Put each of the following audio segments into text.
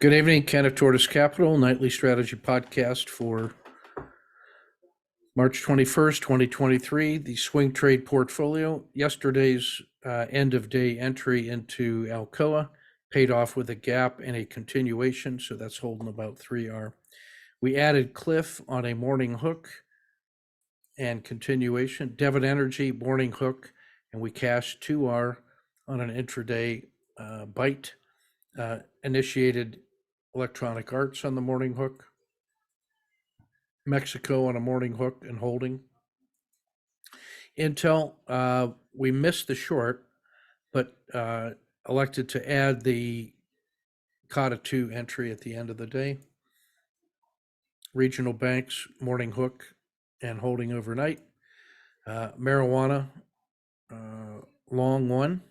Good evening, Kenneth Tortoise Capital, nightly strategy podcast for March 21st, 2023, the swing trade portfolio. Yesterday's end of day entry into Alcoa paid off with a gap and a continuation, so that's holding about 3R. We added Cliff on a morning hook and continuation, Devon Energy morning hook, and we cashed 2R on an intraday bite. Initiated Electronic Arts on the morning hook, Mexico on a morning hook and holding. Intel, we missed the short, but elected to add the COTA 2 entry at the end of the day. Regional banks, morning hook and holding overnight. Marijuana, long one.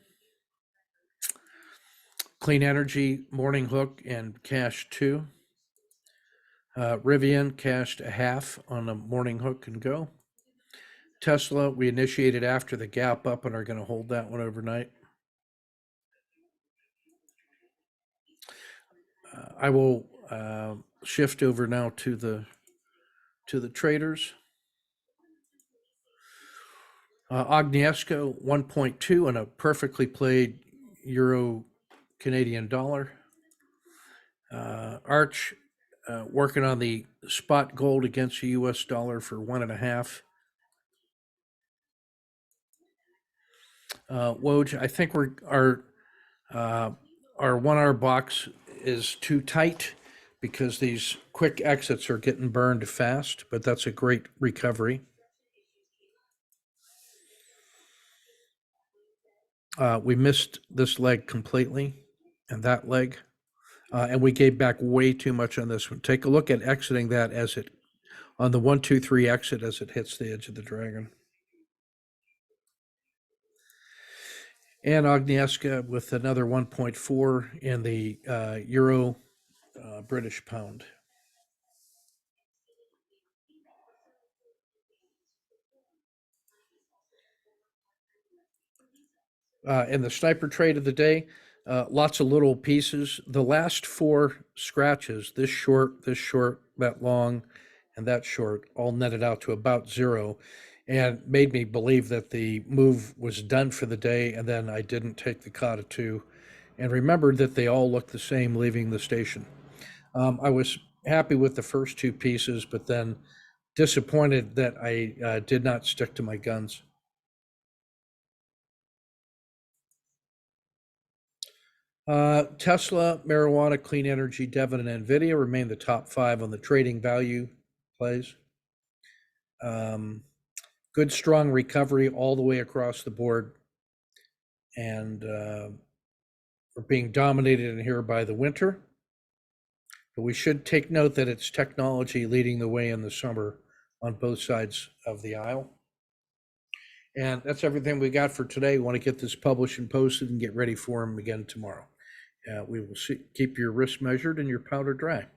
Clean energy, morning hook and cash 2. Rivian cashed a half on a morning hook and go. Tesla, we initiated after the gap up and are going to hold that one overnight. I will shift over now to the traders. Agnieszka 1.2 and a perfectly played euro Canadian dollar. Arch working on the spot gold against the US dollar for 1.5. Woj, I think our 1R box is too tight because these quick exits are getting burned fast, but that's a great recovery. We missed this leg completely and that leg, and we gave back way too much on this one. Take a look at exiting that as it, on the 1, 2, 3 exit as it hits the edge of the dragon. And Agnieszka with another 1.4 in the euro British pound. In the sniper trade of the day, lots of little pieces. The last 4 scratches, this short, that long, and that short, all netted out to about 0, and made me believe that the move was done for the day, and then I didn't take the COTA 2 and remembered that they all looked the same leaving the station. I was happy with the first 2 pieces, but then disappointed that I did not stick to my guns. Tesla, marijuana, clean energy, Devon, and NVIDIA remain the top 5 on the trading value plays. Good, strong recovery all the way across the board. And we're being dominated in here by the winter. But we should take note that it's technology leading the way in the summer on both sides of the aisle. And that's everything we got for today. We want to get this published and posted and get ready for them again tomorrow. We will keep your risk measured and your powder dry.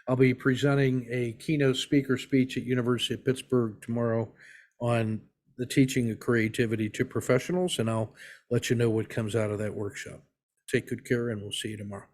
I'll be presenting a keynote speaker speech at University of Pittsburgh tomorrow on the teaching of creativity to professionals, and I'll let you know what comes out of that workshop. Take good care, and we'll see you tomorrow.